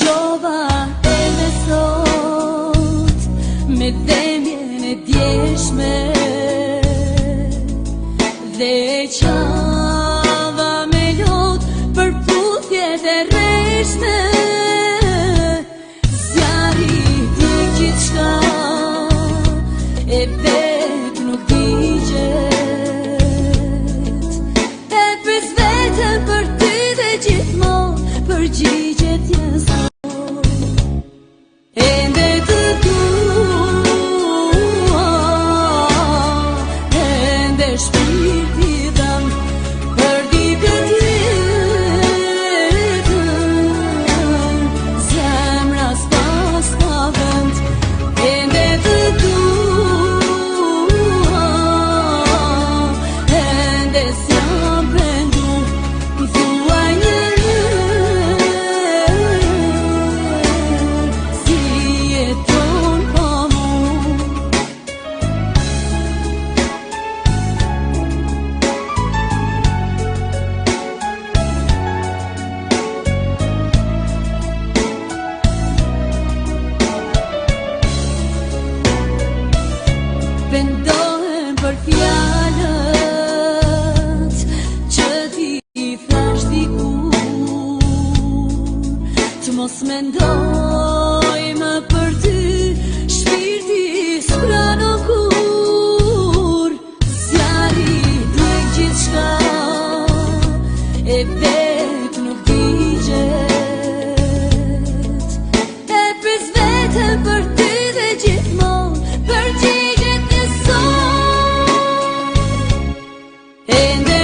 dëgjova edhe sot me dhembjen e djeshme dhe qava me lot për puthjet e rreshme. Zjarri di gjithçka e vet nuk digjet, e pres vetëm për ty dhe gjithmonë përgjigjet jesë. Ende të dua, ende shpirti dam për dikë tjetër, zemra s'pas ka vend. Ende të dua, ende s'jam pendur, thuaj një vendohem për fjalët që ti thash dikur, të mos mendoj më për ty, shpirti s'pranon kur. Zjarri dëg gjithçka e vet nuk digjet, e pres vetëm për ty dhe gjithmonë përgjigjet. And